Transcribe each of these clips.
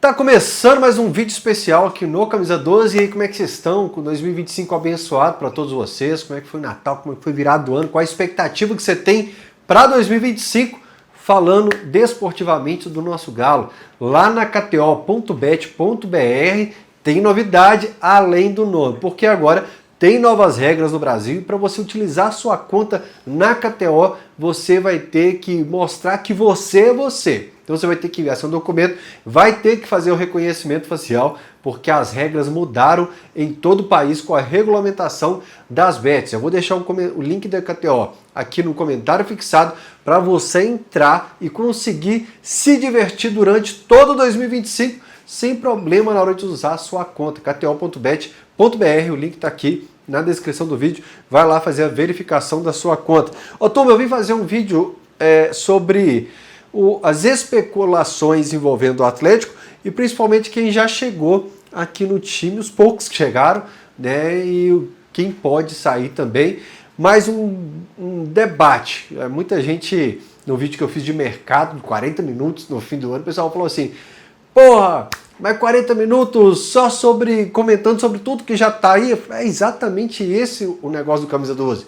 Tá começando mais um vídeo especial aqui no Camisa 12. E aí, como é que vocês estão? Com 2025 abençoado para todos vocês. Como é que foi o Natal? Como é que foi virado do ano? Qual a expectativa que você tem para 2025? Falando desportivamente do nosso Galo. Lá na kto.bet.br tem novidade além do nome, porque agora tem novas regras no Brasil e para você utilizar sua conta na KTO, você vai ter que mostrar que você é você. Então você vai ter que enviar seu documento, vai ter que fazer o reconhecimento facial, porque as regras mudaram em todo o país com a regulamentação das bets. Eu vou deixar o link da KTO aqui no comentário fixado para você entrar e conseguir se divertir durante todo 2025 sem problema na hora de usar a sua conta. kto.bet.br, o link está aqui na descrição do vídeo. Vai lá fazer a verificação da sua conta. Ô Tom, eu vim fazer um vídeo sobre as especulações envolvendo o Atlético e principalmente quem já chegou aqui no time, os poucos que chegaram, né, e quem pode sair também. Mais um debate. Muita gente, no vídeo que eu fiz de mercado, 40 minutos no fim do ano, o pessoal falou assim: porra, mas 40 minutos só comentando sobre tudo que já tá aí. É exatamente esse o negócio do Camisa 12.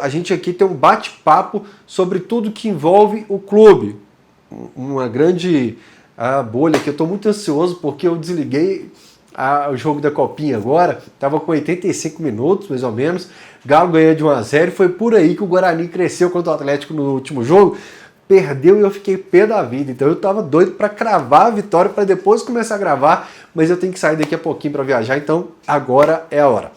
A gente aqui tem um bate-papo sobre tudo que envolve o clube. Uma grande bolha que eu estou muito ansioso porque eu desliguei o jogo da Copinha agora. Estava com 85 minutos, mais ou menos. Galo ganhou de 1-0 e foi por aí que o Guarani cresceu contra o Atlético no último jogo. Perdeu e eu fiquei pé da vida. Então eu estava doido para cravar a vitória para depois começar a gravar, mas eu tenho que sair daqui a pouquinho para viajar, então agora é a hora.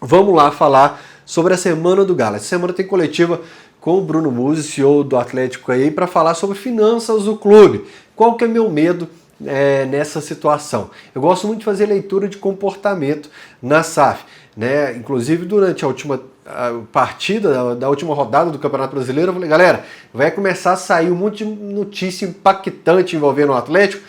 Vamos lá falar sobre a semana do Galo. Essa semana tem coletiva com o Bruno Musi, CEO do Atlético aí, para falar sobre finanças do clube. Qual que é meu medo nessa situação? Eu gosto muito de fazer leitura de comportamento na SAF, né? Inclusive durante a última partida da última rodada do Campeonato Brasileiro, eu falei: galera, vai começar a sair um monte de notícia impactante envolvendo o Atlético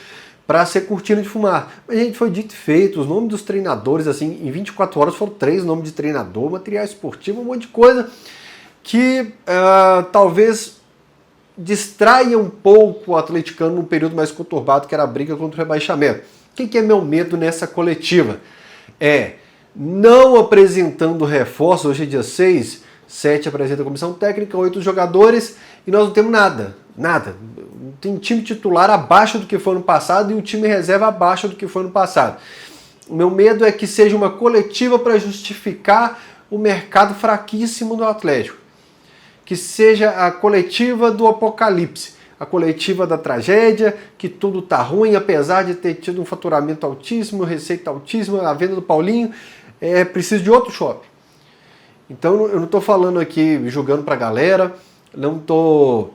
para ser cortina de fumar. Mas, gente, foi dito e feito, os nomes dos treinadores, assim, em 24 horas foram 3 nomes de treinador, material esportivo, um monte de coisa que talvez distraia um pouco o atleticano num período mais conturbado, que era a briga contra o rebaixamento. O que é meu medo nessa coletiva? Não apresentando reforços. Hoje é dia 6, 7 apresenta a comissão técnica, 8 jogadores, e nós não temos nada. Tem time titular abaixo do que foi no passado e o time reserva abaixo do que foi no passado. O meu medo é que seja uma coletiva para justificar o mercado fraquíssimo do Atlético. Que seja a coletiva do apocalipse, a coletiva da tragédia, que tudo tá ruim, apesar de ter tido um faturamento altíssimo, receita altíssima, a venda do Paulinho, preciso de outro shopping. Então eu não estou falando aqui jogando para a galera, não estou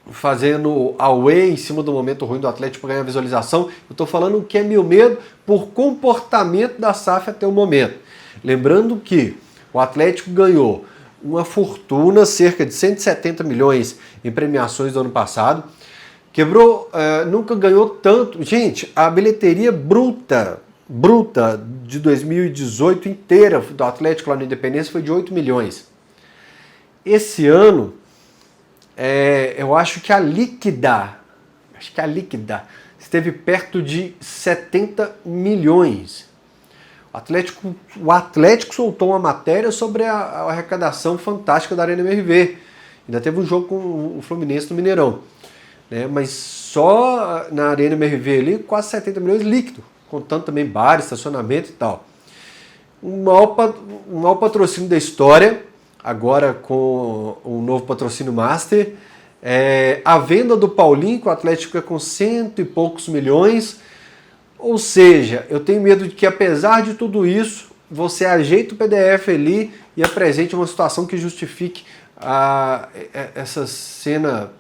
fazendo away em cima do momento ruim do Atlético para ganhar visualização. Eu estou falando o que é meu medo por comportamento da SAF até o momento. Lembrando que o Atlético ganhou uma fortuna, cerca de 170 milhões em premiações do ano passado. Nunca ganhou tanto. Gente, a bilheteria bruta de 2018 inteira do Atlético lá no Independência foi de 8 milhões. Esse ano, eu acho que a líquida esteve perto de 70 milhões. O Atlético soltou uma matéria sobre a arrecadação fantástica da Arena MRV. Ainda teve um jogo com o Fluminense no Mineirão. Mas só na Arena MRV ali, quase 70 milhões líquido, contando também bar, estacionamento e tal. O maior patrocínio da história, agora com o novo patrocínio Master. A venda do Paulinho, que o Atlético fica com 100 e poucos milhões. Ou seja, eu tenho medo de que, apesar de tudo isso, você ajeite o PDF ali e apresente uma situação que justifique essa cena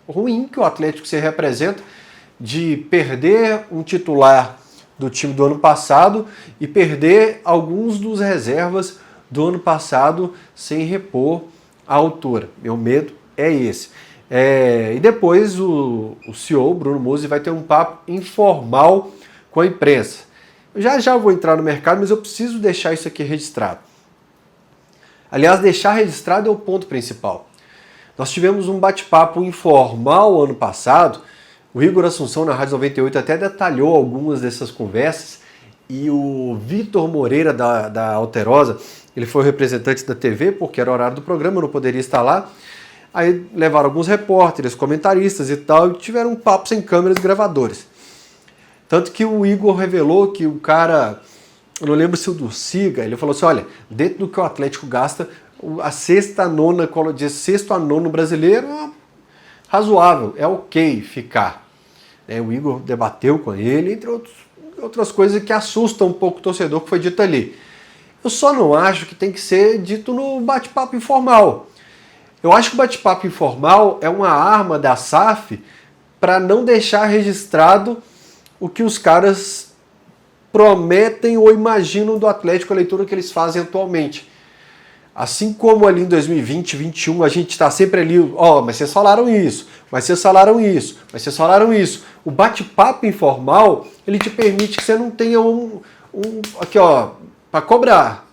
ruim que o Atlético se representa, de perder um titular do time do ano passado e perder alguns dos reservas do ano passado sem repor a altura. Meu medo é esse. E depois o CEO, Bruno Musi, vai ter um papo informal com a imprensa. Eu já vou entrar no mercado, mas eu preciso deixar isso aqui registrado. Aliás, deixar registrado é o ponto principal. Nós tivemos um bate-papo informal ano passado, O Igor Assunção, na Rádio 98, até detalhou algumas dessas conversas, e o Vitor Moreira, da Alterosa, ele foi o representante da TV, porque era o horário do programa, eu não poderia estar lá. Aí levaram alguns repórteres, comentaristas e tal, e tiveram um papo sem câmeras e gravadores. Tanto que o Igor revelou que o cara, eu não lembro se o do Siga, ele falou assim, olha, dentro do que o Atlético gasta, a sexta a nona, de sexto a nono brasileiro, é razoável, é ok ficar. O Igor debateu com ele, entre outras coisas que assustam um pouco o torcedor, que foi dito ali. Eu só não acho que tem que ser dito no bate-papo informal. Eu acho que o bate-papo informal é uma arma da SAF para não deixar registrado o que os caras prometem ou imaginam do Atlético, a leitura que eles fazem atualmente. Assim como ali em 2020, 2021, a gente está sempre ali, mas vocês falaram isso, mas vocês falaram isso, mas vocês falaram isso. O bate-papo informal, ele te permite que você não tenha aqui, para cobrar.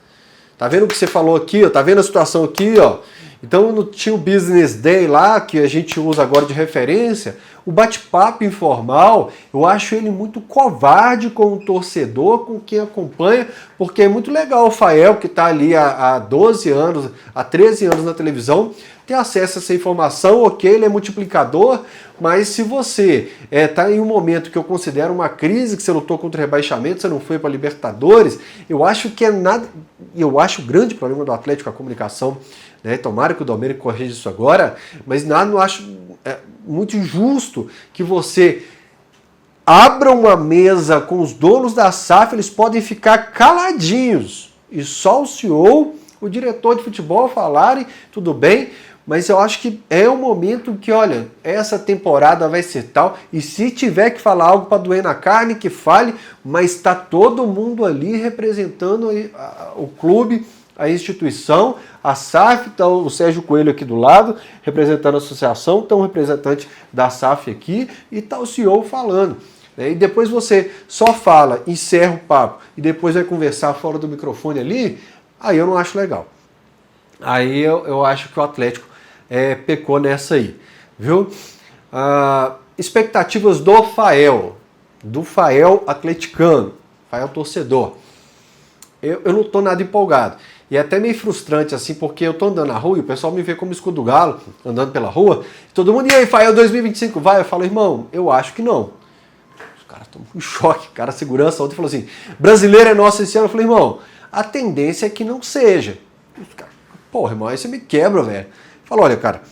Tá vendo o que você falou aqui, ó? Tá vendo a situação aqui, ó? Então tinha o Business Day lá, que a gente usa agora de referência. O bate-papo informal, eu acho ele muito covarde com o torcedor, com quem acompanha, porque é muito legal o Fael, que está ali há 12 anos, há 13 anos na televisão, ter acesso a essa informação, ok, ele é multiplicador, mas se você está em um momento que eu considero uma crise, que você lutou contra o rebaixamento, você não foi para a Libertadores, eu acho que eu acho o grande problema do Atlético a comunicação, né? Tomara que o Domênico corrija isso agora, mas não acho muito injusto que você abra uma mesa com os donos da SAF, eles podem ficar caladinhos e só o CEO, o diretor de futebol falarem, tudo bem, mas eu acho que é um momento que, olha, essa temporada vai ser tal, e se tiver que falar algo para doer na carne, que fale, mas está todo mundo ali representando o clube, a instituição, a SAF, está o Sérgio Coelho aqui do lado, representando a associação, está um representante da SAF aqui, e está o CEO falando. E depois você só fala, encerra o papo, e depois vai conversar fora do microfone ali, aí eu não acho legal. Aí eu acho que o Atlético pecou nessa aí, viu? Expectativas do Fael atleticano, Fael torcedor. Eu não estou nada empolgado. E é até meio frustrante, assim, porque eu estou andando na rua e o pessoal me vê como escudo do galo, andando pela rua, e todo mundo, e aí, Fael 2025, vai? Eu falo, irmão, eu acho que não. Os caras estão em choque, cara, a segurança ontem falou assim, brasileiro é nosso esse ano. Eu falei, irmão, a tendência é que não seja. Porra, irmão, aí você me quebra, velho. Fala, olha, cara,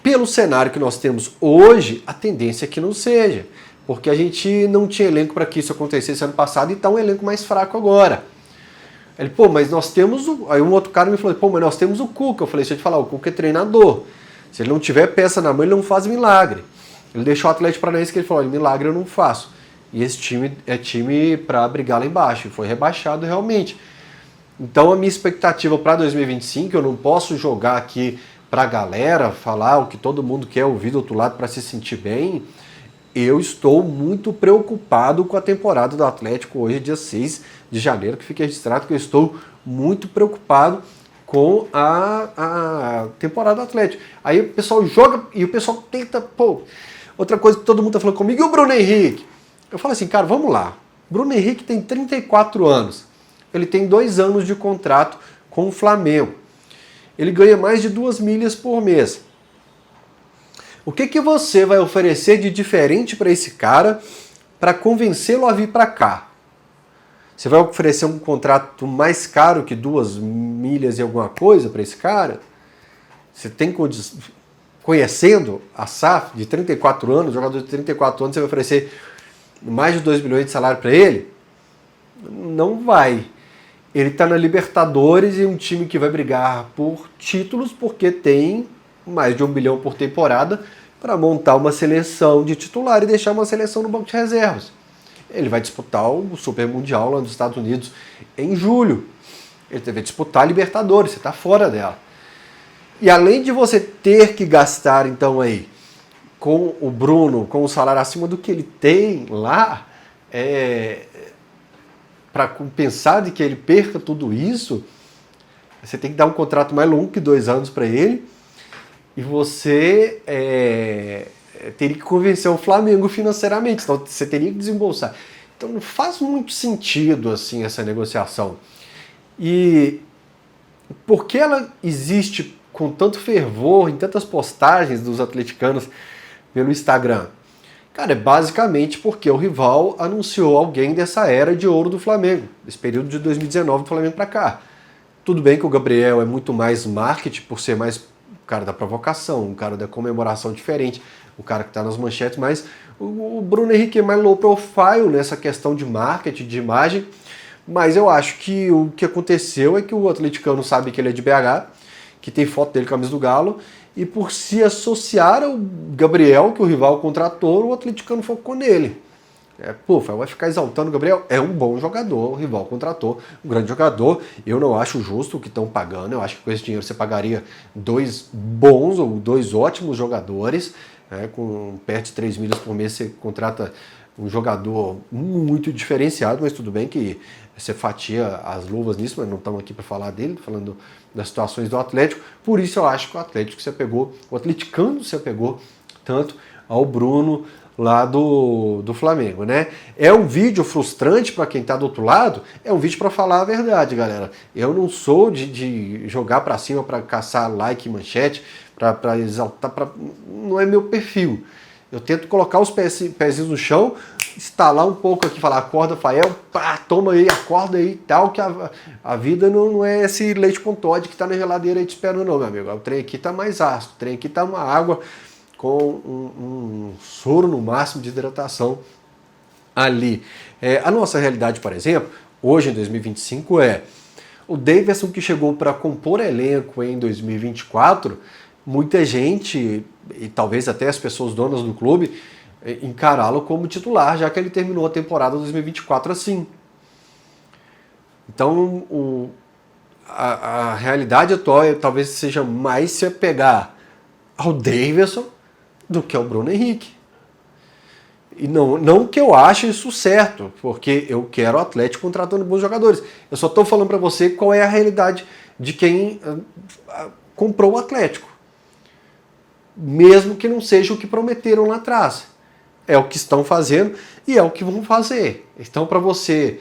pelo cenário que nós temos hoje, a tendência é que não seja. Porque a gente não tinha elenco para que isso acontecesse ano passado e está um elenco mais fraco agora. Ele, mas nós temos Aí um outro cara me falou, mas nós temos o Cuca. Eu falei, deixa eu te falar, o Cuca é treinador. Se ele não tiver peça na mão, ele não faz milagre. Ele deixou o Atlético Paranaense que ele falou, milagre eu não faço. E esse time é time para brigar lá embaixo. E foi rebaixado realmente. Então a minha expectativa para 2025, eu não posso jogar aqui para a galera, falar o que todo mundo quer ouvir do outro lado para se sentir bem. Eu estou muito preocupado com a temporada do Atlético hoje, dia 6 de janeiro, que fique registrado que eu estou muito preocupado com a temporada do Atlético. Aí o pessoal joga e o pessoal tenta... Outra coisa que todo mundo está falando comigo, e o Bruno Henrique? Eu falo assim, cara, vamos lá. Bruno Henrique tem 34 anos. Ele tem 2 anos de contrato com o Flamengo. Ele ganha mais de 2 milhas por mês. O que você vai oferecer de diferente para esse cara para convencê-lo a vir para cá? Você vai oferecer um contrato mais caro que 2 milhas e alguma coisa para esse cara? Você tem conhecendo a SAF de 34 anos, jogador de 34 anos, você vai oferecer mais de 2 milhões de salário para ele? Não vai. Ele está na Libertadores e um time que vai brigar por títulos porque tem mais de 1 bilhão por temporada para montar uma seleção de titular e deixar uma seleção no banco de reservas. Ele vai disputar o Super Mundial lá nos Estados Unidos em julho. Ele deve disputar a Libertadores, você está fora dela. E além de você ter que gastar então aí com o Bruno, com o salário acima do que ele tem lá, para compensar de que ele perca tudo isso, você tem que dar um contrato mais longo que 2 anos para ele, e você teria que convencer o Flamengo financeiramente, então você teria que desembolsar. Então não faz muito sentido assim essa negociação. E por que ela existe com tanto fervor em tantas postagens dos atleticanos pelo Instagram? Cara, é basicamente porque o rival anunciou alguém dessa era de ouro do Flamengo, desse período de 2019 do Flamengo para cá. Tudo bem que o Gabriel é muito mais marketing, por ser mais o cara da provocação, o cara da comemoração diferente, o cara que está nas manchetes, mas o Bruno Henrique é mais low profile nessa questão de marketing, de imagem. Mas eu acho que o que aconteceu é que o atleticano sabe que ele é de BH, que tem foto dele com a camisa do Galo, e por se associar ao Gabriel, que o rival contratou, o atleticano focou nele. Vai ficar exaltando o Gabriel? É um bom jogador, o rival contratou, um grande jogador. Eu não acho justo o que estão pagando, eu acho que com esse dinheiro você pagaria 2 bons ou 2 ótimos jogadores, com perto de 3 milhas por mês você contrata um jogador muito diferenciado, mas tudo bem que você fatia as luvas nisso, mas não estamos aqui para falar dele, falando das situações do Atlético. Por isso eu acho que o Atlético se apegou, o atleticano se apegou tanto ao Bruno lá do Flamengo, né? É um vídeo frustrante para quem está do outro lado, é um vídeo para falar a verdade, galera. Eu não sou de jogar para cima para caçar like e manchete, para exaltar, não é meu perfil. Eu tento colocar os pezinhos no chão, estalar um pouco aqui, falar, acorda, Fael, pá, toma aí, acorda aí e tal, que a vida não é esse leite com Toddy que tá na geladeira aí te esperando não, meu amigo. O trem aqui tá mais ácido, o trem aqui tá uma água com um soro no máximo de hidratação ali. A nossa realidade, por exemplo, hoje em 2025 o Davidson que chegou para compor elenco em 2024, muita gente, e talvez até as pessoas donas do clube, encará-lo como titular, já que ele terminou a temporada 2024 assim. Então, a realidade atual talvez seja mais se apegar ao Davidson do que ao Bruno Henrique. E não que eu ache isso certo, porque eu quero o Atlético contratando bons jogadores. Eu só estou falando para você qual é a realidade de quem comprou o Atlético. Mesmo que não seja o que prometeram lá atrás. É o que estão fazendo e é o que vão fazer. Então, para você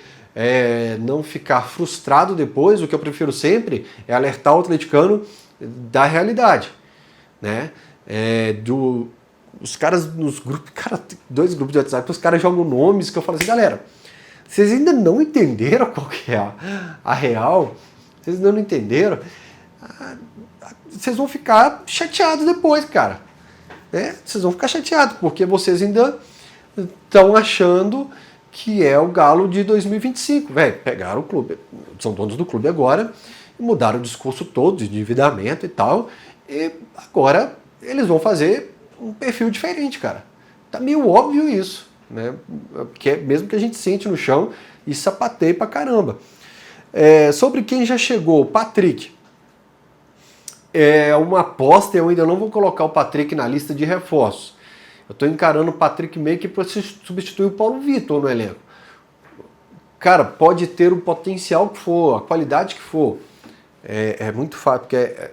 não ficar frustrado depois, o que eu prefiro sempre é alertar o atleticano da realidade. Né? Os caras nos grupos, cara, 2 grupos de WhatsApp, os caras jogam nomes que eu falo assim, galera, vocês ainda não entenderam qual que é a real? Vocês ainda não entenderam? Vocês vão ficar chateados depois, cara. Vocês vão ficar chateados, porque vocês ainda estão achando que é o Galo de 2025. Pegaram o clube, são donos do clube agora, mudaram o discurso todo de endividamento e tal, e agora eles vão fazer um perfil diferente, cara. Tá meio óbvio isso, né? Porque mesmo que a gente sente no chão e sapateie pra caramba. Sobre quem já chegou, o Patrick. É uma aposta, eu ainda não vou colocar o Patrick na lista de reforços. Eu tô encarando o Patrick meio que para substituir o Paulo Vitor no elenco. Cara, pode ter o potencial que for, a qualidade que for. É muito fácil, porque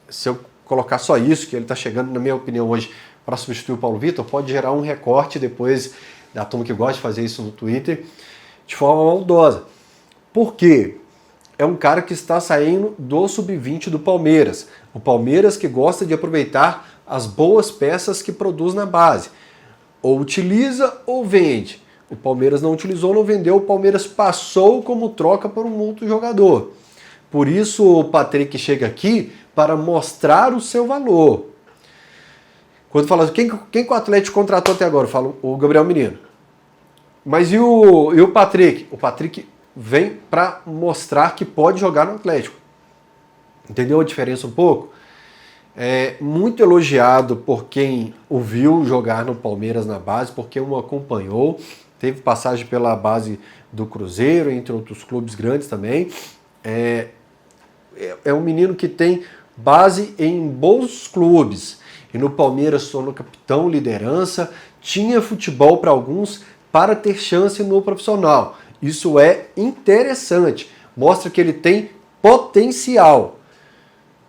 se eu colocar só isso, que ele está chegando, na minha opinião, hoje, para substituir o Paulo Vitor, pode gerar um recorte depois da turma que gosta de fazer isso no Twitter, de forma maldosa. Por quê? É um cara que está saindo do sub-20 do Palmeiras. O Palmeiras que gosta de aproveitar as boas peças que produz na base. Ou utiliza ou vende. O Palmeiras não utilizou, não vendeu, o Palmeiras passou como troca por um outro jogador. Por isso o Patrick chega aqui para mostrar o seu valor. Quando fala, quem que o Atlético contratou até agora? Eu falo, o Gabriel Menino. Mas e o Patrick? O Patrick vem para mostrar que pode jogar no Atlético. Entendeu a diferença um pouco? É muito elogiado por quem o viu jogar no Palmeiras na base, porque o acompanhou, teve passagem pela base do Cruzeiro, entre outros clubes grandes também. É um menino que tem base em bons clubes. E no Palmeiras sou no capitão, liderança, tinha futebol para alguns para ter chance no profissional. Isso é interessante, mostra que ele tem potencial.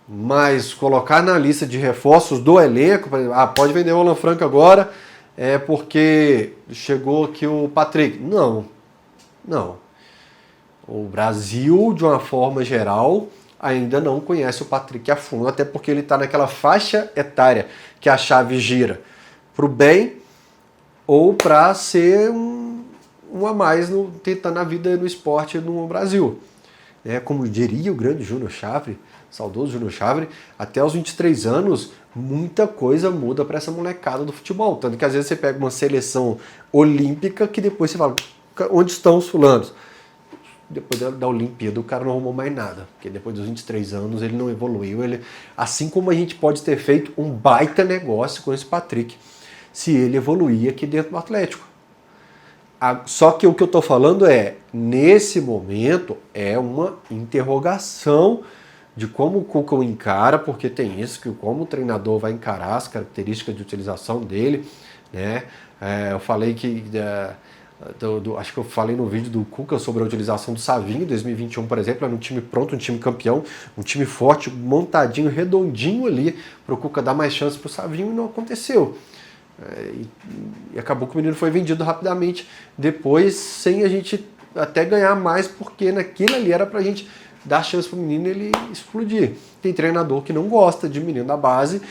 Mas colocar na lista de reforços do elenco, por exemplo, pode vender o Alan Franco agora, porque chegou aqui o Patrick. Não, não. O Brasil, de uma forma geral, ainda não conhece o Patrick a fundo, até porque ele está naquela faixa etária que a chave gira para o bem ou para ser um a mais tentando a vida no esporte no Brasil. Como diria o grande Júnior Chafre, saudoso Júnior Chafre, até os 23 anos, muita coisa muda para essa molecada do futebol. Tanto que às vezes você pega uma seleção olímpica que depois você fala, onde estão os fulanos? Depois da Olimpíada o cara não arrumou mais nada, porque depois dos 23 anos ele não evoluiu. Assim como a gente pode ter feito um baita negócio com esse Patrick, se ele evoluir aqui dentro do Atlético. Só que o que eu estou falando nesse momento, é uma interrogação de como o Cuca o encara, porque tem isso, que como o treinador vai encarar as características de utilização dele, né? Eu falei que... acho que eu falei no vídeo do Cuca sobre a utilização do Savinho em 2021, por exemplo, era um time pronto, um time campeão, um time forte, montadinho, redondinho ali, para o Cuca dar mais chance para o Savinho, e não aconteceu. E acabou que o menino foi vendido rapidamente depois, sem a gente até ganhar mais, porque naquilo ali era pra gente dar chance pro menino ele explodir. Tem treinador que não gosta de menino da base,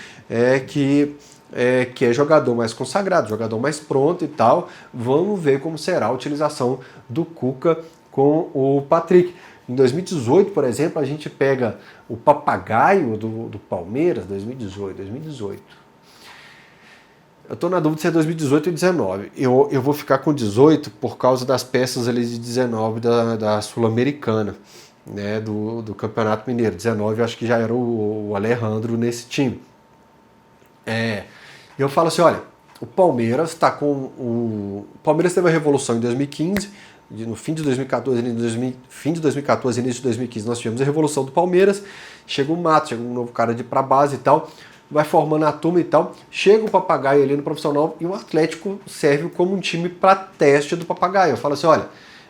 que é jogador mais consagrado, jogador mais pronto e tal. Vamos ver como será a utilização do Cuca com o Patrick. Em 2018, por exemplo, a gente pega o Papagaio do Palmeiras, 2018. Eu estou na dúvida se é 2018 ou 2019. Eu vou ficar com 18 por causa das peças ali de 19 da Sul-Americana, né, do Campeonato Mineiro. 19 eu acho que já era o Alejandro nesse time. Eu falo assim, olha, o Palmeiras está com o Palmeiras teve a revolução em 2015, no fim de 2014, início de 2015, nós tivemos a revolução do Palmeiras, chega o Mato, chega um novo cara para base e tal, vai formando a turma e tal, chega o Papagaio ali no profissional e o Atlético serve como um time para teste do Papagaio. Eu falo assim, olha,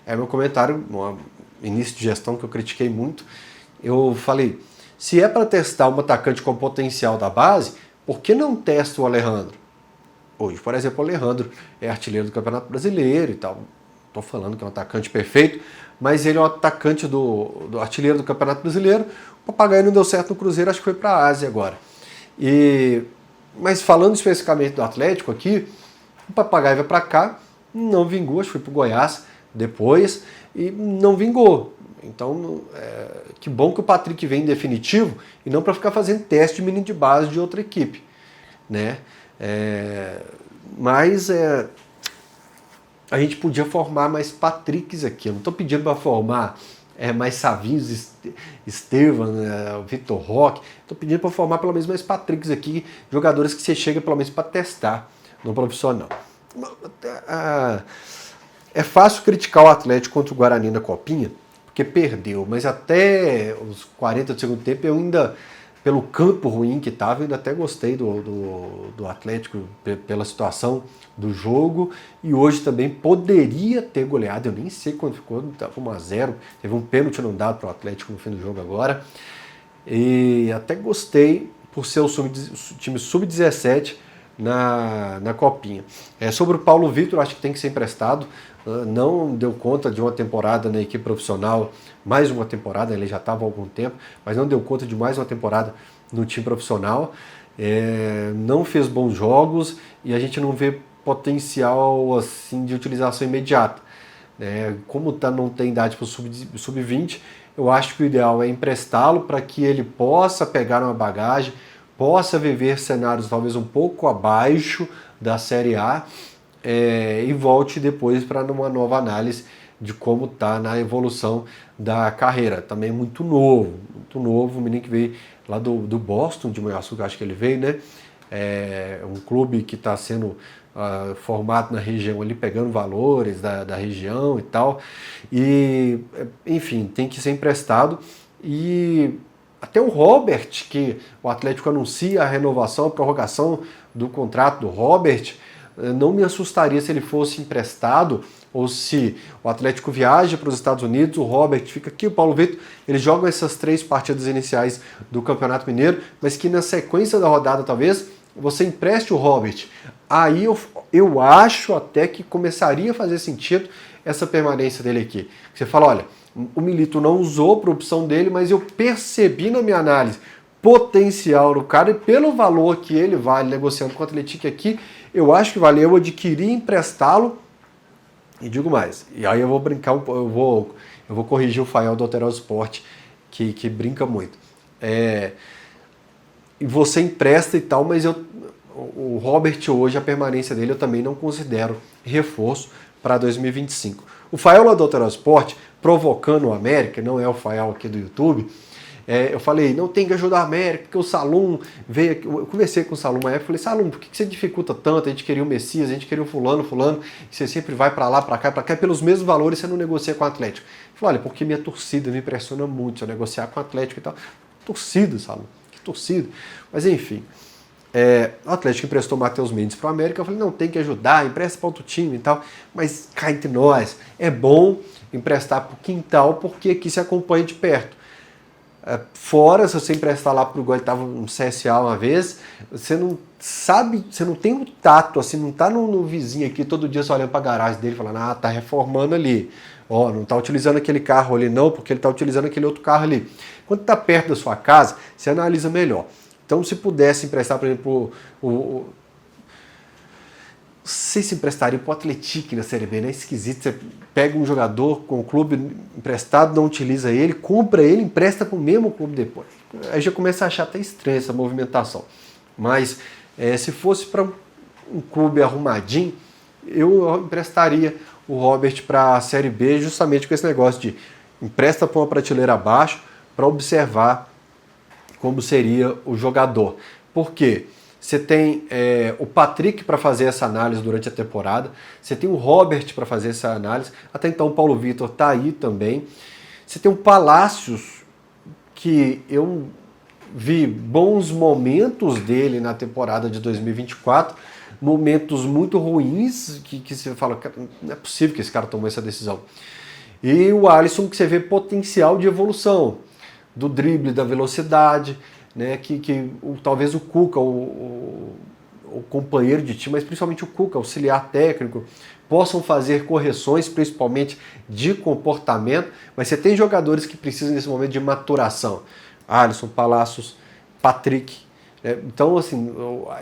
meu comentário, no início de gestão que eu critiquei muito, eu falei, se é para testar um atacante com potencial da base, por que não testa o Alejandro? Hoje, por exemplo, o Alejandro é artilheiro do Campeonato Brasileiro e tal, estou falando que é um atacante perfeito, mas ele é um atacante do artilheiro do Campeonato Brasileiro, o Papagaio não deu certo no Cruzeiro, acho que foi para a Ásia agora. Mas falando especificamente do Atlético aqui, o Papagaio vai para cá, não vingou, acho que foi para o Goiás depois, e não vingou. Então, que bom que o Patrick vem em definitivo e não para ficar fazendo teste de menino de base de outra equipe, né? Mas a gente podia formar mais Patricks aqui. Eu não estou pedindo para formar mais Savinhos, Estevam, Vitor Roque. Estou pedindo para formar pelo menos mais Patricks aqui, jogadores que você chega pelo menos para testar no profissional. É fácil criticar o Atlético contra o Guarani na Copinha, porque perdeu, mas até os 40 do segundo tempo eu ainda, pelo campo ruim que estava, ainda até gostei do Atlético pela situação do jogo, e hoje também poderia ter goleado, eu nem sei quando ficou, estava 1-0, teve um pênalti não dado para o Atlético no fim do jogo agora, e até gostei por ser o time sub-17 na Copinha. Sobre o Paulo Vitor, acho que tem que ser emprestado, não deu conta de uma temporada na equipe profissional, mais uma temporada, ele já estava há algum tempo, mas não deu conta de mais uma temporada no time profissional, não fez bons jogos e a gente não vê potencial assim, de utilização imediata. Como não tem idade para o sub-20, eu acho que o ideal é emprestá-lo para que ele possa pegar uma bagagem, possa viver cenários talvez um pouco abaixo da Série A, e volte depois para uma nova análise de como está na evolução da carreira. Também muito novo, o menino que veio lá do Boston, de Manhuaçu, acho que ele veio, né? Um clube que está sendo formado na região ali, pegando valores da região e tal. E, enfim, tem que ser emprestado. E até o Robert, que o Atlético anuncia a renovação, a prorrogação do contrato do Robert, não me assustaria se ele fosse emprestado, ou se o Atlético viaja para os Estados Unidos, o Robert fica aqui, o Paulo Vitor, eles jogam essas 3 partidas iniciais do Campeonato Mineiro, mas que na sequência da rodada, talvez, você empreste o Robert. Aí eu acho até que começaria a fazer sentido essa permanência dele aqui. Você fala, olha, o Milito não usou para a opção dele, mas eu percebi na minha análise potencial do cara e pelo valor que ele vale negociando com o Atlético aqui, eu acho que valeu adquirir e emprestá-lo. E digo mais, e aí eu vou brincar, eu vou corrigir o Fael do Alterosa Sport, que brinca muito. E você empresta e tal, mas o Robert hoje, a permanência dele, eu também não considero reforço para 2025. O Fael lá do Alterosa Sport, provocando o América, não é o Fael aqui do YouTube, eu falei, não tem que ajudar a América, porque o Salum veio aqui. Eu conversei com o Salum uma época, falei, Salum, por que você dificulta tanto? A gente queria o Messias, a gente queria o fulano, e você sempre vai para lá, para cá, e pelos mesmos valores você não negocia com o Atlético. Ele falou, olha, porque minha torcida me impressiona muito se eu negociar com o Atlético e tal. Torcida, Salum, que torcida. Mas enfim, o Atlético emprestou o Matheus Mendes para o América, eu falei, não, tem que ajudar, empresta para outro time e tal, mas cá entre nós, é bom emprestar para o Quintal, porque aqui se acompanha de perto. Fora, se você emprestar lá para o Uruguai, estava no CSA uma vez, você não sabe, você não tem o tato, assim, não está no vizinho aqui, todo dia você olhando para a garagem dele, falando, tá reformando ali, não está utilizando aquele carro ali não, porque ele está utilizando aquele outro carro ali. Quando está perto da sua casa, você analisa melhor. Então, se pudesse emprestar, por exemplo, você se emprestaria para o Atlético na Série B, né? É esquisito. Você pega um jogador com o clube emprestado, não utiliza ele, compra ele, empresta para o mesmo clube depois. Aí já começa a achar até estranha essa movimentação. Mas se fosse para um clube arrumadinho, eu emprestaria o Robert para a Série B justamente com esse negócio de empresta para uma prateleira abaixo para observar como seria o jogador. Por quê? Você tem o Patrick para fazer essa análise durante a temporada, você tem o Robert para fazer essa análise, até então o Paulo Vitor está aí também. Você tem o Palácios, que eu vi bons momentos dele na temporada de 2024, momentos muito ruins, que você fala, não é possível que esse cara tomou essa decisão. E o Alisson, que você vê potencial de evolução, do drible, da velocidade, né, talvez o Cuca, o companheiro de time, mas principalmente o Cuca, auxiliar técnico, possam fazer correções, principalmente de comportamento, mas você tem jogadores que precisam nesse momento de maturação. Alisson, Palácios, Patrick. Então, assim,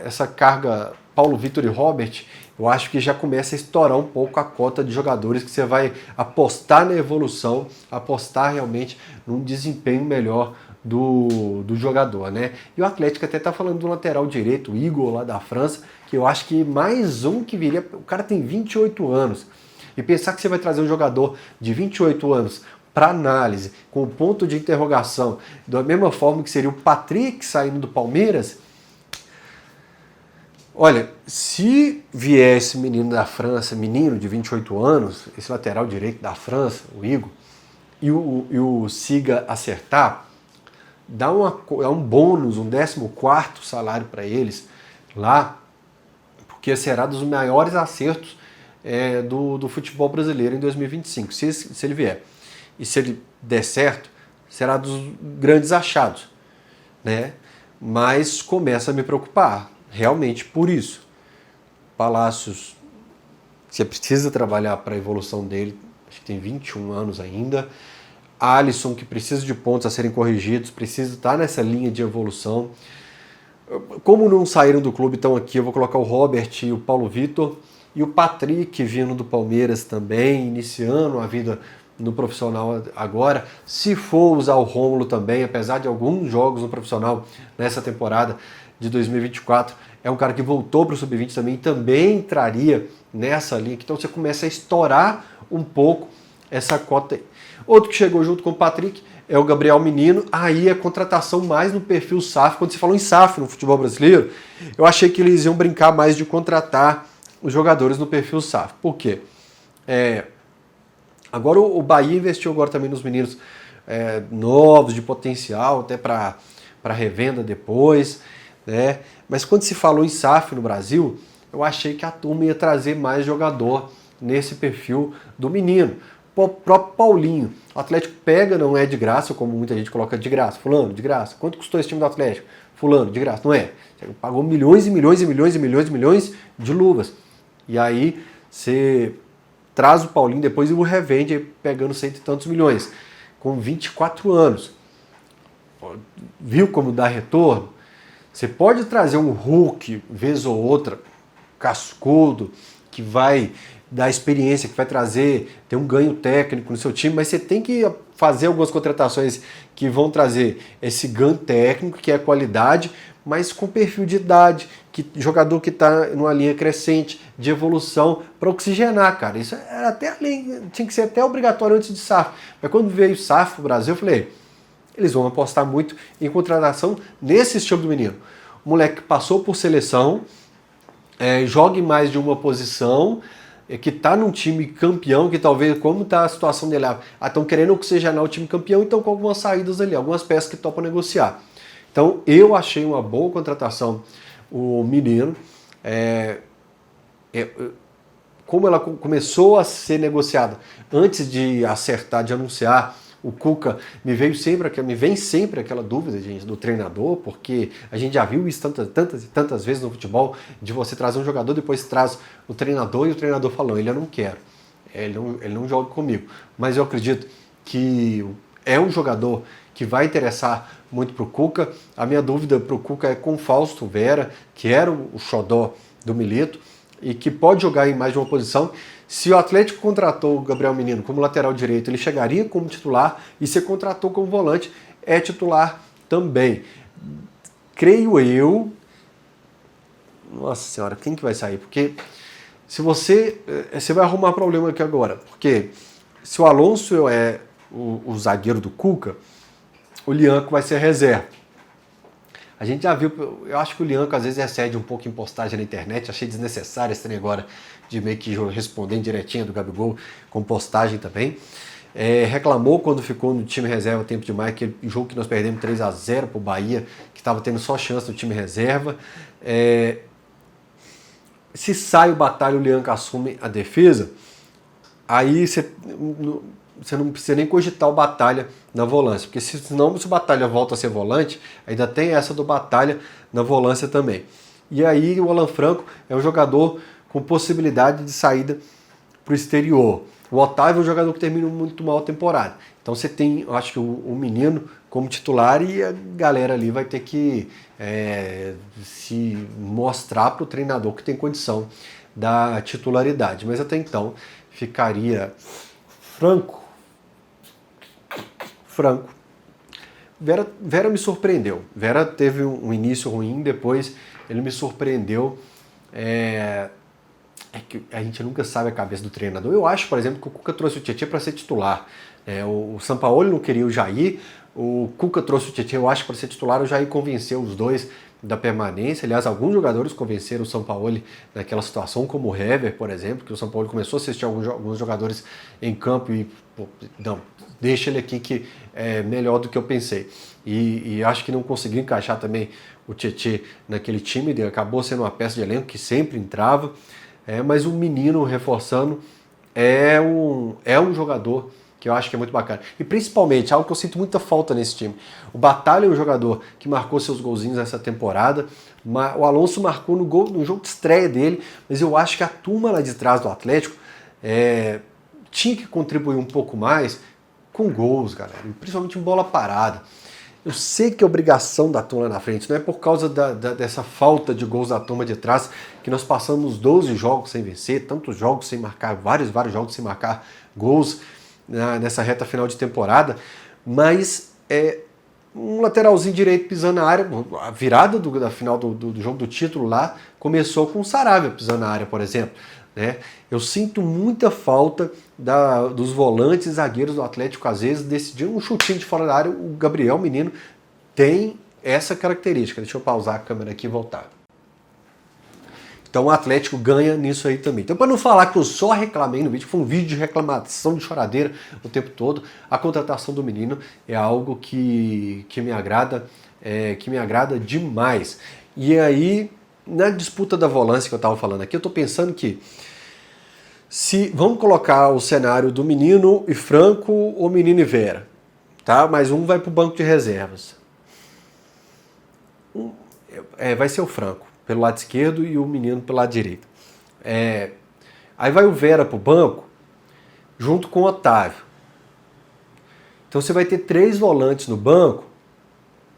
essa carga Paulo Vitor e Robert, eu acho que já começa a estourar um pouco a cota de jogadores que você vai apostar na evolução, apostar realmente num desempenho melhor do jogador, né? E o Atlético até tá falando do lateral direito, o Igor lá da França, que eu acho que mais um que viria, o cara tem 28 anos, e pensar que você vai trazer um jogador de 28 anos para análise, com ponto de interrogação, da mesma forma que seria o Patrick saindo do Palmeiras. Olha, se vier esse menino da França, menino de 28 anos, esse lateral direito da França, o Igor, e o Siga acertar, dá um bônus, um 14º salário para eles lá, porque será dos maiores acertos do futebol brasileiro em 2025, se ele vier. E se ele der certo, será dos grandes achados, né? Mas começa a me preocupar, realmente por isso. Palácios, você precisa trabalhar para a evolução dele, acho que tem 21 anos ainda. Alisson, que precisa de pontos a serem corrigidos, precisa estar nessa linha de evolução. Como não saíram do clube, estão aqui, eu vou colocar o Robert e o Paulo Vitor, e o Patrick vindo do Palmeiras também, iniciando a vida no profissional agora. Se for usar o Rômulo também, apesar de alguns jogos no profissional nessa temporada de 2024, é um cara que voltou para o Sub-20 também entraria nessa linha. Então você começa a estourar um pouco essa cota aí. Outro que chegou junto com o Patrick é o Gabriel Menino. Aí a contratação mais no perfil SAF. Quando você falou em SAF no futebol brasileiro, eu achei que eles iam brincar mais de contratar os jogadores no perfil SAF. Por quê? Agora o Bahia investiu agora também nos meninos novos, de potencial, até para revenda depois, né? Mas quando se falou em SAF no Brasil, eu achei que a turma ia trazer mais jogador nesse perfil do menino. O próprio Paulinho. O Atlético pega, não é de graça, como muita gente coloca de graça. Fulano, de graça. Quanto custou esse time do Atlético? Fulano, de graça. Não é. Você pagou milhões e milhões e milhões e milhões e milhões de luvas. E aí você traz o Paulinho depois e o revende pegando cento e tantos milhões. Com 24 anos. Viu como dá retorno? Você pode trazer um Hulk, vez ou outra, cascudo, que vai dar experiência, que vai ter um ganho técnico no seu time, mas você tem que fazer algumas contratações que vão trazer esse ganho técnico, que é a qualidade, mas com perfil de idade, jogador que está numa linha crescente, de evolução, para oxigenar, cara. Isso era até tinha que ser até obrigatório antes de SAF. Mas quando veio o SAF para o Brasil, eu falei, eles vão apostar muito em contratação nesse estilo do menino. O moleque que passou por seleção, jogue mais de uma posição, que está num time campeão, que talvez, como está a situação dele lá, estão querendo oxigenar o time campeão, então com algumas saídas ali, algumas peças que topam negociar. Então eu achei uma boa contratação o menino. Como ela começou a ser negociada antes de acertar, de anunciar, o Cuca me vem sempre aquela dúvida, gente, do treinador, porque a gente já viu isso tantas e tantas vezes no futebol, de você trazer um jogador, depois traz o treinador e o treinador falando, eu não quero, ele não joga comigo. Mas eu acredito que é um jogador que vai interessar muito para o Cuca. A minha dúvida para o Cuca é com o Fausto Vera, que era o xodó do Milito, e que pode jogar em mais de uma posição. Se o Atlético contratou o Gabriel Menino como lateral direito, ele chegaria como titular, e se contratou como volante, é titular também. Creio eu... Nossa senhora, quem que vai sair? Porque se você vai arrumar problema aqui agora, porque se o Alonso é o zagueiro do Cuca, o Lianco vai ser reserva. A gente já viu, eu acho que o Lianco às vezes excede um pouco em postagem na internet, achei desnecessário esse trem agora de meio que respondendo direitinho do Gabigol com postagem também. Reclamou quando ficou no time reserva tempo demais, aquele jogo que nós perdemos 3-0 pro Bahia, que estava tendo só chance no time reserva. Se sai o Batalha e o Lianco assume a defesa, aí você não precisa nem cogitar o Batalha na volância, porque senão, se o Batalha volta a ser volante, ainda tem essa do Batalha na volância também. E aí o Alan Franco é um jogador com possibilidade de saída para o exterior. O Otávio é um jogador que termina muito mal a temporada. Então você tem, eu acho que o menino como titular, e a galera ali vai ter que se mostrar para o treinador que tem condição da titularidade. Mas até então ficaria Franco. Vera me surpreendeu. Vera teve um início ruim, depois ele me surpreendeu. É que a gente nunca sabe a cabeça do treinador. Eu acho, por exemplo, que o Cuca trouxe o Tietchan para ser titular. O Sampaoli não queria o Jair, o Cuca trouxe o Tietchan, eu acho, para ser titular. O Jair convenceu os dois da permanência. Aliás, alguns jogadores convenceram o Sampaoli naquela situação, como o Hever, por exemplo, que o Sampaoli começou a assistir alguns jogadores em campo e, não, deixa ele aqui que é melhor do que eu pensei. E acho que não conseguiu encaixar também o Tietchan naquele time, ele acabou sendo uma peça de elenco que sempre entrava. Mas o menino, reforçando, é um jogador que eu acho que é muito bacana. E principalmente, algo que eu sinto muita falta nesse time. O Batalha é um jogador que marcou seus golzinhos nessa temporada. O Alonso marcou no jogo de estreia dele, mas eu acho que a turma lá de trás do Atlético tinha que contribuir um pouco mais com gols, galera. Principalmente em bola parada. Eu sei que é obrigação da turma na frente, não é por causa dessa falta de gols da turma de trás que nós passamos 12 jogos sem vencer, tantos jogos sem marcar, vários jogos sem marcar gols nessa reta final de temporada, mas um lateralzinho direito pisando na área, a virada da final do jogo do título lá começou com o Saravia pisando na área, por exemplo. Eu sinto muita falta dos volantes e zagueiros do Atlético, às vezes, decidir um chutinho de fora da área. O Gabriel Menino tem essa característica. Deixa eu pausar a câmera aqui e voltar. Então o Atlético ganha nisso aí também. Então, para não falar que eu só reclamei no vídeo, foi um vídeo de reclamação, de choradeira o tempo todo, a contratação do menino é algo que me agrada demais. E aí na disputa da volância que eu estava falando aqui, eu estou pensando que se vamos colocar o cenário do Menino e Franco ou Menino e Vera, tá? Mas um vai para o banco de reservas. Vai ser o Franco pelo lado esquerdo e o Menino pelo lado direito. Aí vai o Vera para o banco junto com o Otávio. Então você vai ter 3 volantes no banco,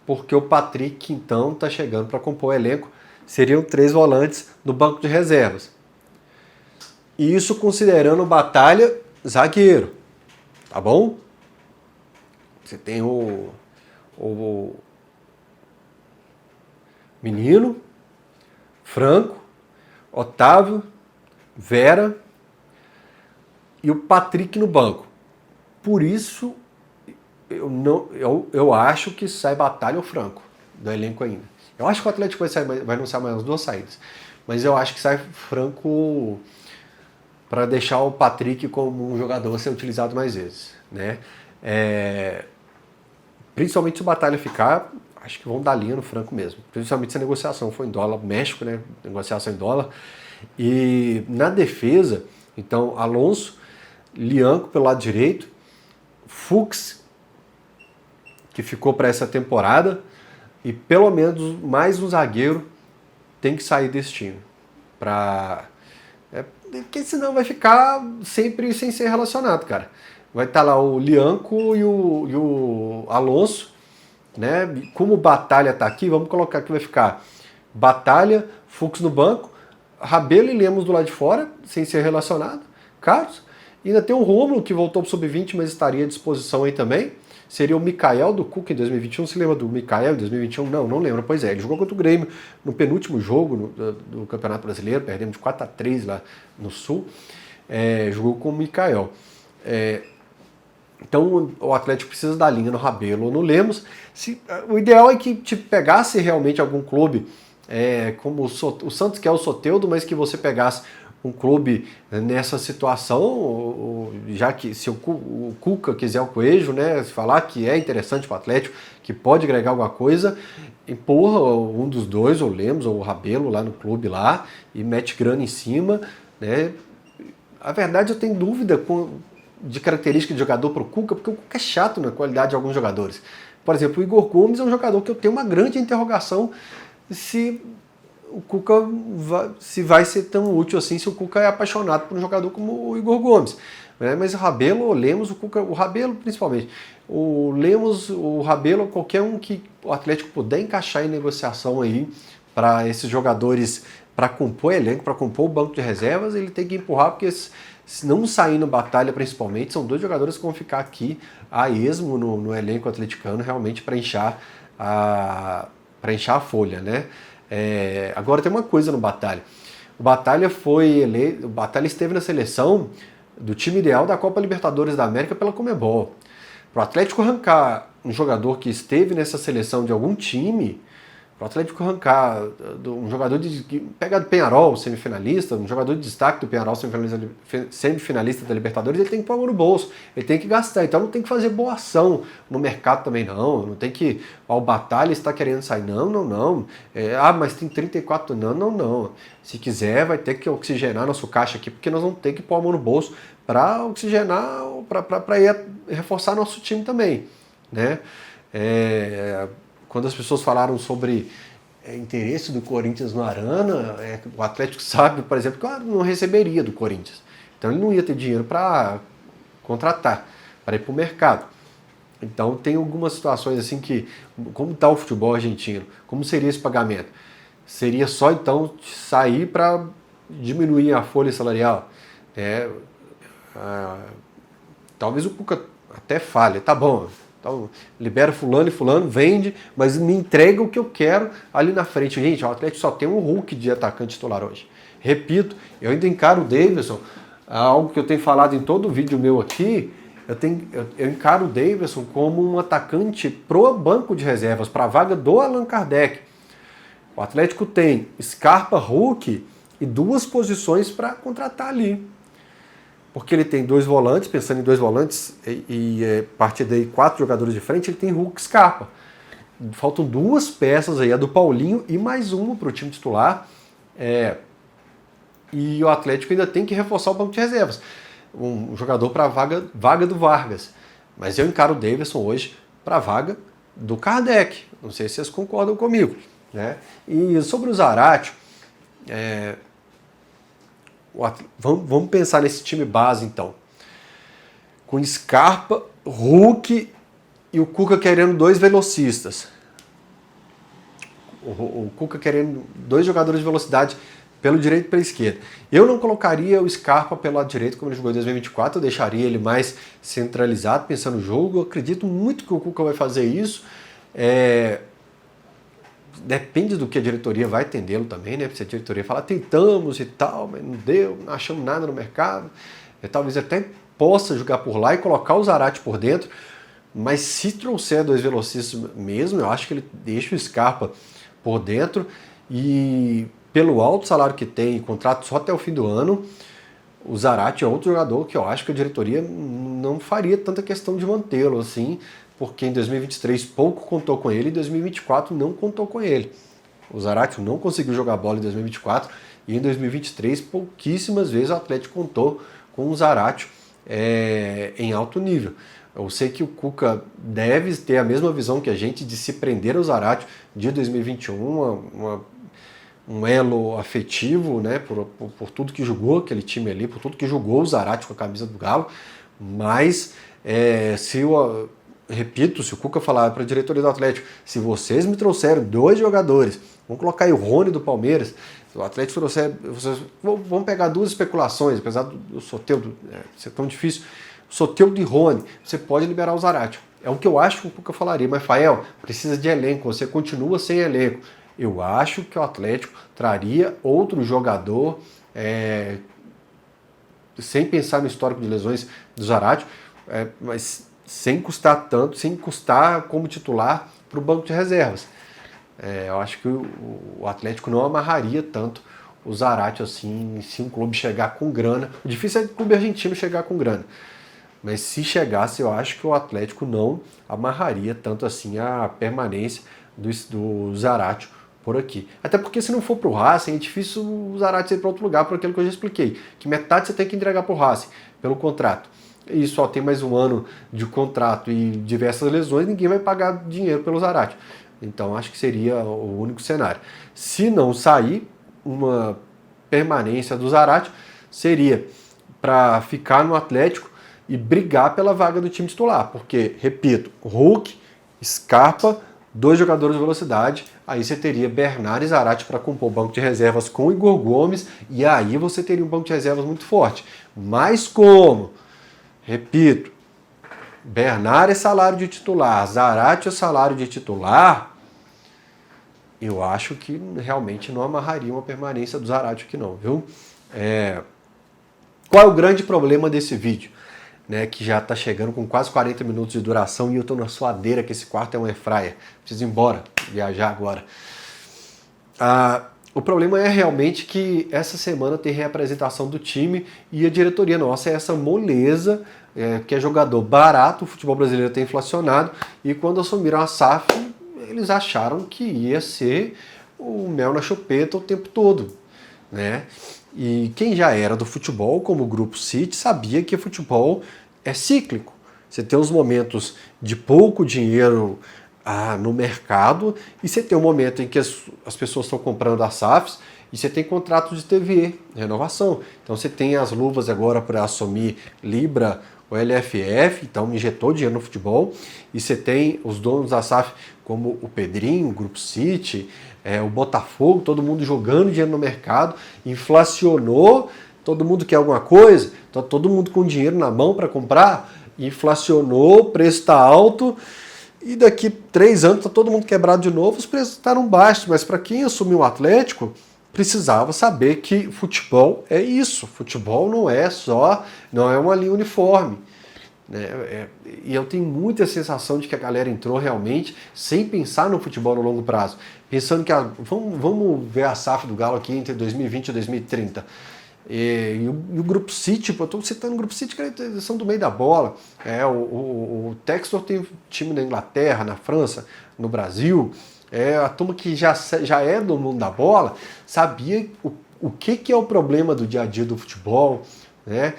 porque o Patrick então está chegando para compor o elenco. Seriam 3 volantes no banco de reservas. E isso considerando o Batalha zagueiro, tá bom? Você tem o Menino, Franco, Otávio, Vera e o Patrick no banco. Por isso, eu acho que sai Batalha ou Franco do elenco ainda. Eu acho que o Atlético vai anunciar mais 2 saídas. Mas eu acho que sai Franco para deixar o Patrick como um jogador a ser utilizado mais vezes, né? Principalmente se o Batalha ficar, acho que vão dar linha no Franco mesmo. Principalmente se a negociação for em dólar, México, né? Negociação em dólar. E na defesa, então, Alonso, Lianco pelo lado direito, Fux, que ficou para essa temporada, e pelo menos mais um zagueiro tem que sair desse time. Porque senão vai ficar sempre sem ser relacionado, cara. Vai estar lá o Lianco e o Alonso, né? Como o Batalha tá aqui, vamos colocar que vai ficar Batalha, Fux no banco, Rabelo e Lemos do lado de fora, sem ser relacionado, Carlos. E ainda tem o Rômulo, que voltou para o Sub-20, mas estaria à disposição aí também. Seria o Mikael do Cuca em 2021. Você lembra do Mikael em 2021? Não lembro. Pois é, ele jogou contra o Grêmio no penúltimo jogo do Campeonato Brasileiro, perdemos de 4-3 lá no Sul. Jogou com o Mikael. Então o Atlético precisa dar linha no Rabelo ou no Lemos. O ideal é que pegasse realmente algum clube, como o Santos, que é o Soteldo, mas que você pegasse um clube nessa situação, já que se o Cuca quiser o Coelho, né, falar que é interessante para o Atlético, que pode agregar alguma coisa, empurra um dos dois, ou o Lemos ou o Rabelo lá no clube lá, e mete grana em cima, né? A verdade, eu tenho dúvida de característica de jogador para o Cuca, porque o Cuca é chato na qualidade de alguns jogadores. Por exemplo, o Igor Gomes é um jogador que eu tenho uma grande interrogação se o Cuca vai ser tão útil assim, se o Cuca é apaixonado por um jogador como o Igor Gomes. Mas o Rabelo, o Lemos, o Rabelo principalmente, o Lemos, o Rabelo, qualquer um que o Atlético puder encaixar em negociação aí para esses jogadores, para compor elenco, para compor o banco de reservas, ele tem que empurrar, porque se não sair no Batalha principalmente, são 2 jogadores que vão ficar aqui a esmo no elenco atleticano, realmente para inchar a folha, né? Agora tem uma coisa no Batalha. O Batalha esteve na seleção do time ideal da Copa Libertadores da América pela Conmebol. Para o Atlético arrancar um jogador que esteve nessa seleção de algum time, para o Atlético arrancar um jogador pega do Peñarol, semifinalista, um jogador de destaque do Peñarol, semifinalista da Libertadores, ele tem que pôr a mão no bolso, ele tem que gastar. Então não tem que fazer boa ação no mercado também, não tem que... o Batalha está querendo sair. Não. Mas tem 34... Não. Se quiser, vai ter que oxigenar nosso caixa aqui, porque nós vamos ter que pôr a mão no bolso para oxigenar, para ir reforçar nosso time também, né? Quando as pessoas falaram sobre interesse do Corinthians no Arana, o Atlético sabe, por exemplo, que não receberia do Corinthians. Então ele não ia ter dinheiro para contratar, para ir para o mercado. Então tem algumas situações assim que, como está o futebol argentino, como seria esse pagamento? Seria só então sair para diminuir a folha salarial? Talvez o Cuca até fale, tá bom, então libera fulano e fulano, vende, mas me entrega o que eu quero ali na frente. Gente, o Atlético só tem um Hulk de atacante titular hoje. Repito, eu ainda encaro o Davidson, algo que eu tenho falado em todo vídeo meu aqui, eu encaro o Davidson como um atacante pro banco de reservas, para a vaga do Allan Kardec. O Atlético tem Scarpa, Hulk e 2 posições para contratar ali. Porque ele tem 2 volantes, pensando em 2 volantes, e a partir daí 4 jogadores de frente, ele tem Hulk e Scarpa. Faltam 2 peças aí, a do Paulinho e mais uma para o time titular. E o Atlético ainda tem que reforçar o banco de reservas. Um jogador para a vaga do Vargas. Mas eu encaro o Daverson hoje para a vaga do Kardec. Não sei se vocês concordam comigo. Né? E sobre o Zaratio, vamos pensar nesse time base então. Com Scarpa, Hulk e o Cuca querendo 2 velocistas. O Cuca querendo 2 jogadores de velocidade pelo direito e pela esquerda. Eu não colocaria o Scarpa pelo lado direito como ele jogou em 2024, eu deixaria ele mais centralizado, pensando no jogo. Eu acredito muito que o Cuca vai fazer isso. Depende do que a diretoria vai atendê-lo também, né? Se a diretoria falar, tentamos e tal, mas não deu, não achamos nada no mercado. Talvez até possa jogar por lá e colocar o Zaratio por dentro, mas se trouxer 2 velocistas mesmo, eu acho que ele deixa o Scarpa por dentro e pelo alto salário que tem, contrato só até o fim do ano, o Zaratio é outro jogador que eu acho que a diretoria não faria tanta questão de mantê-lo assim, porque em 2023 pouco contou com ele e em 2024 não contou com ele. O Zaratio não conseguiu jogar bola em 2024 e em 2023 pouquíssimas vezes o Atlético contou com o Zaratio em alto nível. Eu sei que o Cuca deve ter a mesma visão que a gente de se prender ao Zaratio de 2021, um elo afetivo, né, por tudo que jogou aquele time ali, por tudo que jogou o Zaratio com a camisa do Galo, mas se o Cuca falar para a diretoria do Atlético, se vocês me trouxeram 2 jogadores, vamos colocar aí o Rony do Palmeiras, se o Atlético trouxer, vamos pegar 2 especulações, apesar do sorteio ser tão difícil, o sorteio de Rony, você pode liberar o Zaratio. É o que eu acho que o Cuca falaria, mas Fael, precisa de elenco, você continua sem elenco. Eu acho que o Atlético traria outro jogador, sem pensar no histórico de lesões do Zaratio, mas sem custar tanto, sem custar como titular para o banco de reservas. Eu acho que o Atlético não amarraria tanto o Zaratio assim, se um clube chegar com grana. O difícil é o clube argentino chegar com grana. Mas se chegasse, eu acho que o Atlético não amarraria tanto assim a permanência do Zaratio por aqui. Até porque se não for para o Racing, é difícil o Zaratio ir para outro lugar, por aquilo que eu já expliquei. Que metade você tem que entregar para o Racing, pelo contrato. E só tem mais um ano de contrato e diversas lesões, ninguém vai pagar dinheiro pelo Zaratio. Então acho que seria o único cenário. Se não sair uma permanência do Zaratio, seria para ficar no Atlético e brigar pela vaga do time titular. Porque, repito, Hulk, Scarpa, 2 jogadores de velocidade, aí você teria Bernard e Zaratio para compor o banco de reservas com Igor Gomes, e aí você teria um banco de reservas muito forte. Mas como? Repito, Bernard é salário de titular, Zaratio é salário de titular, eu acho que realmente não amarraria uma permanência do Zaratio aqui não, viu? Qual é o grande problema desse vídeo? Né, que já está chegando com quase 40 minutos de duração e eu estou na suadeira que esse quarto é um airfryer. Preciso ir embora, viajar agora. O problema é realmente que essa semana tem reapresentação do time e a diretoria nossa é essa moleza, que é jogador barato, o futebol brasileiro tem inflacionado, e quando assumiram a SAF, eles acharam que ia ser o mel na chupeta o tempo todo, né? E quem já era do futebol, como o Grupo City, sabia que futebol é cíclico. Você tem os momentos de pouco dinheiro no mercado e você tem um momento em que as pessoas estão comprando as SAFs e você tem contratos de TV, renovação. Então você tem as luvas agora para assumir Libra, o LFF, então injetou dinheiro no futebol, e você tem os donos da SAF como o Pedrinho, o Grupo City, o Botafogo, todo mundo jogando dinheiro no mercado, inflacionou, todo mundo quer alguma coisa, então todo mundo com dinheiro na mão para comprar, inflacionou, o preço está alto, e daqui 3 anos está todo mundo quebrado de novo, os preços estavam baixos, mas para quem assumiu o Atlético, precisava saber que futebol é isso, futebol não é uma linha uniforme. E eu tenho muita sensação de que a galera entrou realmente sem pensar no futebol no longo prazo, pensando que vamos ver a SAF do Galo aqui entre 2020 e 2030. E o Grupo City, eu estou citando o Grupo City, que eles são do meio da bola. O Textor tem time na Inglaterra, na França, no Brasil. A turma que já é do mundo da bola sabia o que é o problema do dia a dia do futebol, né?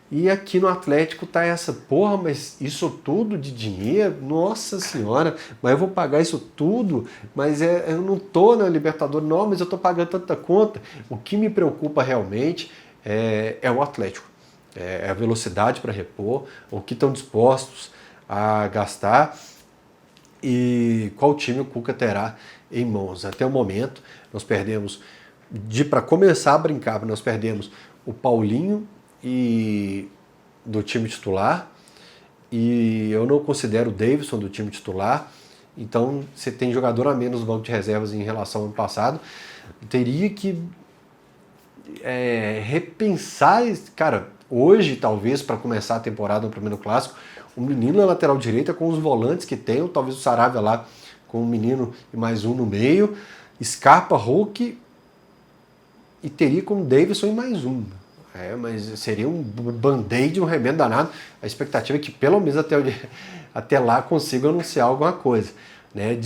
E aqui no Atlético tá essa, porra, mas isso tudo de dinheiro? Nossa senhora, mas eu vou pagar isso tudo? Mas eu não tô na Libertadores, não, mas eu tô pagando tanta conta. O que me preocupa realmente é o Atlético. É a velocidade para repor, o que estão dispostos a gastar e qual time o Cuca terá em mãos. Até o momento, nós perdemos, para começar a brincar, nós perdemos o Paulinho do time titular, e eu não considero o Davidson do time titular, então você tem jogador a menos no banco de reservas em relação ao ano passado, teria que repensar, cara, hoje talvez para começar a temporada no primeiro clássico, um menino na lateral direita com os volantes que tem, ou talvez o Saravia lá com um menino e mais um no meio, Scarpa, Hulk, e teria como Davidson e mais um. Mas seria um band-aid, um remendo danado. A expectativa é que pelo menos até lá consiga anunciar alguma coisa. Né?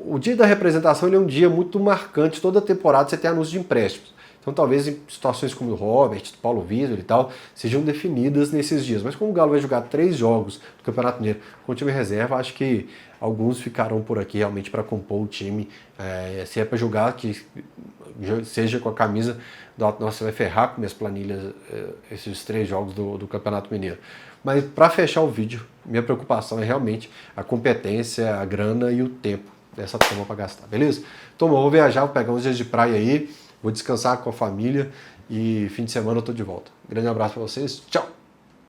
O dia da representação ele é um dia muito marcante. Toda temporada você tem anúncio de empréstimos. Então talvez em situações como o Robert, o Paulo Vitor e tal, sejam definidas nesses dias. Mas como o Galo vai jogar 3 jogos do Campeonato Mineiro com o time reserva, acho que alguns ficarão por aqui realmente para compor o time. Se é para jogar, que seja com a camisa do Alto. Nossa, você vai ferrar com minhas planilhas esses 3 jogos do Campeonato Mineiro. Mas para fechar o vídeo, minha preocupação é realmente a competência, a grana e o tempo dessa turma para gastar, beleza? Então eu vou viajar, vou pegar uns dias de praia aí, vou descansar com a família e fim de semana eu tô de volta. Grande abraço para vocês, tchau!